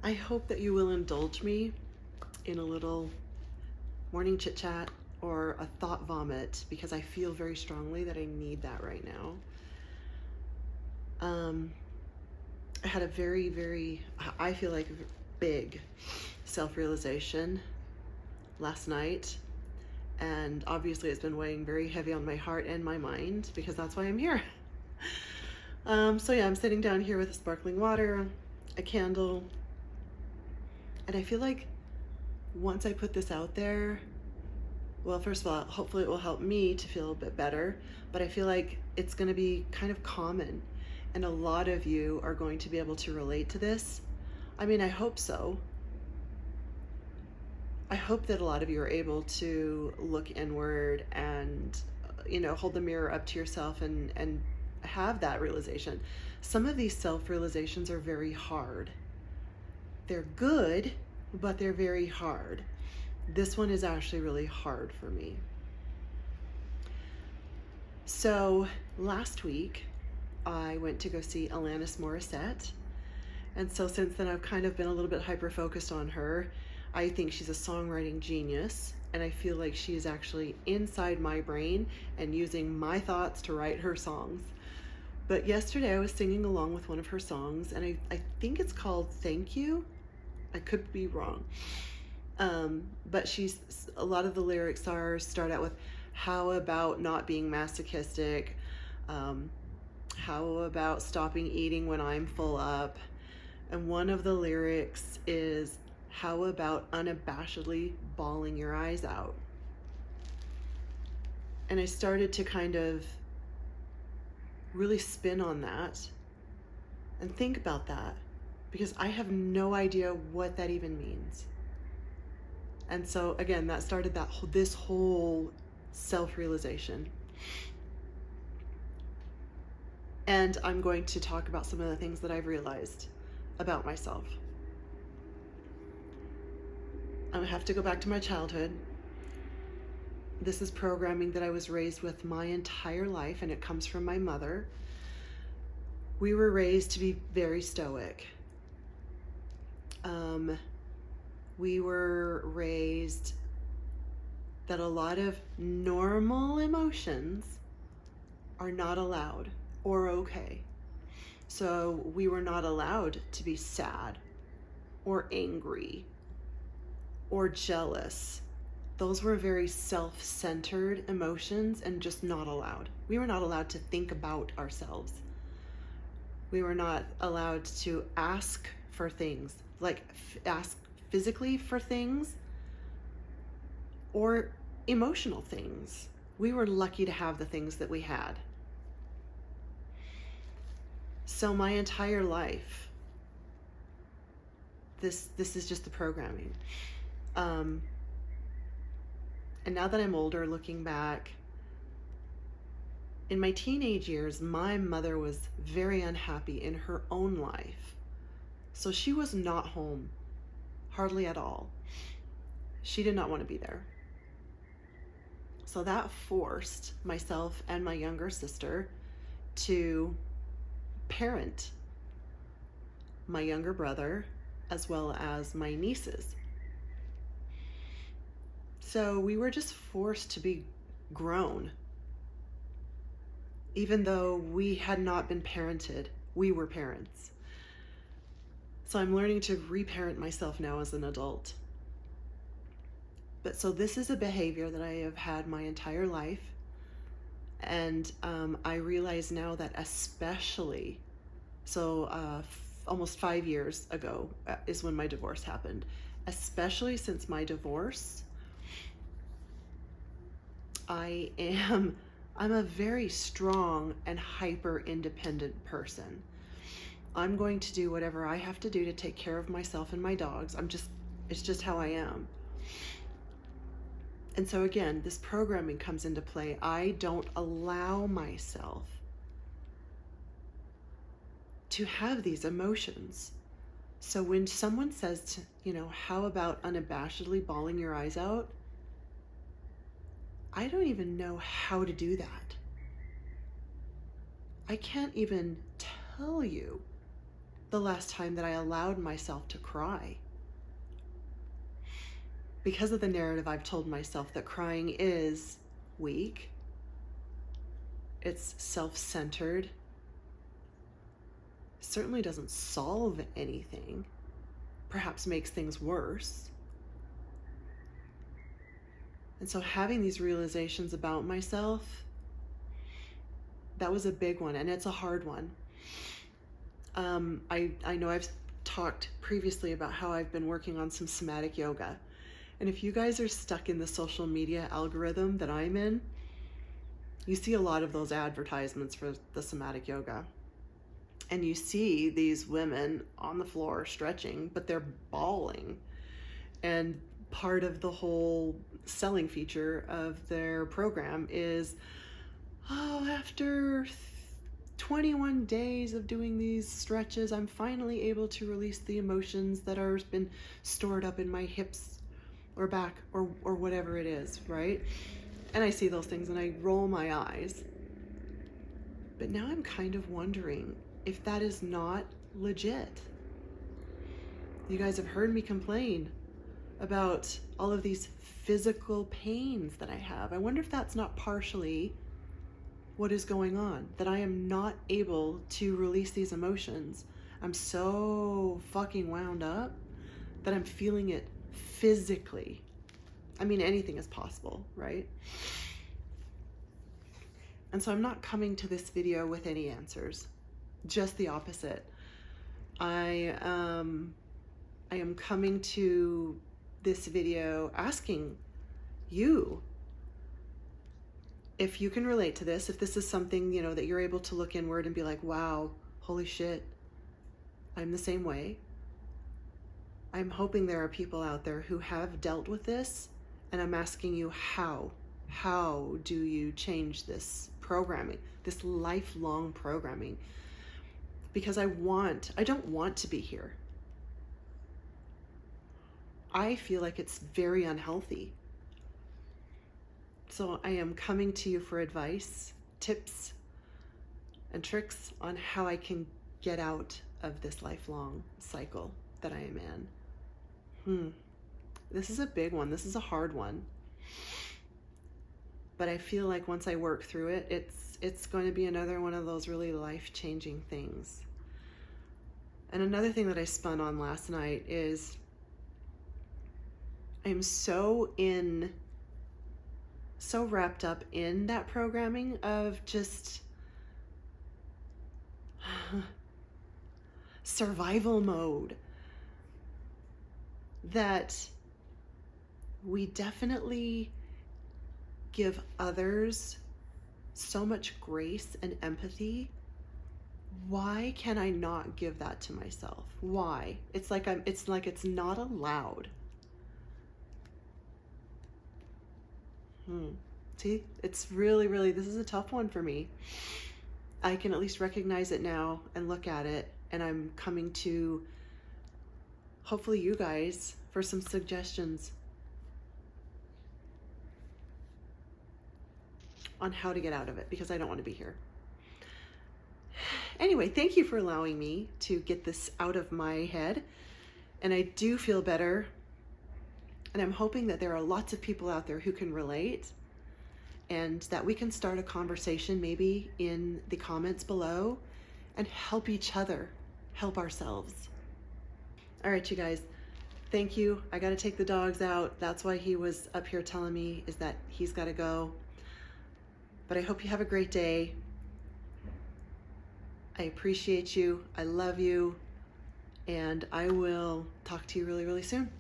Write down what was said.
I hope that you will indulge me in a little morning chit chat or a thought vomit because I feel very strongly that I need that right now. I had a very, I feel like big self-realization last night, and obviously it's been weighing very heavy on my heart and my mind because that's why I'm here. So yeah, I'm sitting down here with a sparkling water, a candle, and I feel like once I put this out there, well, first of all, hopefully it will help me to feel a bit better, but I feel like it's going to be kind of common, and a lot of you are going to be able to relate to this. I mean, I hope so. I hope that a lot of you are able to look inward and, hold the mirror up to yourself and have that realization. Some of these self-realizations are very hard. They're good, but they're very hard. This one is actually really hard for me. So last week, I went to go see Alanis Morissette. And so since then, I've kind of been a little bit hyper-focused on her. I think she's a songwriting genius, and I feel like she is actually inside my brain and using my thoughts to write her songs. But yesterday I was singing along with one of her songs, and I think it's called Thank You. I could be wrong. But a lot of the lyrics start out with, how about not being masochistic? How about stopping eating when I'm full up? And one of the lyrics is, how about unabashedly bawling your eyes out? And I started to kind of really spin on that and think about that, because I have no idea what that even means. And so again, that started this whole self-realization. And I'm going to talk about some of the things that I've realized about myself. I have to go back to my childhood. This is programming that I was raised with my entire life, and it comes from my mother. We were raised to be very stoic. We were raised that a lot of normal emotions are not allowed or okay. So we were not allowed to be sad or angry or jealous. Those were very self-centered emotions and just not allowed. We were not allowed to think about ourselves. We were not allowed to ask for things, like ask physically for things or emotional things. We were lucky to have the things that we had. So my entire life, this is just the programming. And now that I'm older, looking back, in my teenage years, my mother was very unhappy in her own life. So she was not home, hardly at all. She did not want to be there. So that forced myself and my younger sister to parent my younger brother as well as my nieces. So we were just forced to be grown. Even though we had not been parented, we were parents. So I'm learning to reparent myself now as an adult. But so this is a behavior that I have had my entire life. And I realize now that especially, almost 5 years ago is when my divorce happened. Especially since my divorce, I'm a very strong and hyper independent person. I'm going to do whatever I have to do to take care of myself and my dogs. It's just how I am. And so again, this programming comes into play. I don't allow myself to have these emotions. So when someone says, how about unabashedly bawling your eyes out? I don't even know how to do that. I can't even tell you the last time that I allowed myself to cry. Because of the narrative I've told myself that crying is weak, it's self-centered, certainly doesn't solve anything, perhaps makes things worse. And so having these realizations about myself, that was a big one, and it's a hard one. I know I've talked previously about how I've been working on some somatic yoga. And if you guys are stuck in the social media algorithm that I'm in, you see a lot of those advertisements for the somatic yoga. And you see these women on the floor stretching, but they're bawling. And part of the whole selling feature of their program is, oh, after 21 days of doing these stretches, I'm finally able to release the emotions that are been stored up in my hips or back or whatever it is, right? And I see those things and I roll my eyes. But now I'm kind of wondering if that is not legit. You guys have heard me complain about all of these physical pains that I have. I wonder if that's not partially what is going on, that I am not able to release these emotions. I'm so fucking wound up that I'm feeling it physically. I mean, anything is possible, right? And so I'm not coming to this video with any answers, just the opposite. I am coming to this video asking you if you can relate to this, if this is something, you know, that you're able to look inward and be like, wow, holy shit, I'm the same way. I'm hoping there are people out there who have dealt with this, and I'm asking you how do you change this programming, this lifelong programming? Because I don't want to be here. I feel like it's very unhealthy. So I am coming to you for advice, tips, and tricks on how I can get out of this lifelong cycle that I am in. This is a big one. This is a hard one. But I feel like once I work through it, it's going to be another one of those really life-changing things. And another thing that I spun on last night is I'm so wrapped up in that programming of just survival mode that we definitely give others so much grace and empathy. Why can I not give that to myself? Why? It's like it's not allowed. See, it's really, this is a tough one for me. I can at least recognize it now and look at it, and I'm coming to hopefully you guys for some suggestions on how to get out of it, because I don't want to be here. Anyway, thank you for allowing me to get this out of my head, and I do feel better. And I'm hoping that there are lots of people out there who can relate, and that we can start a conversation maybe in the comments below and help each other, help ourselves. All right, you guys, thank you. I got to take the dogs out. That's why he was up here telling me is that he's got to go. But I hope you have a great day. I appreciate you. I love you. And I will talk to you really, really soon.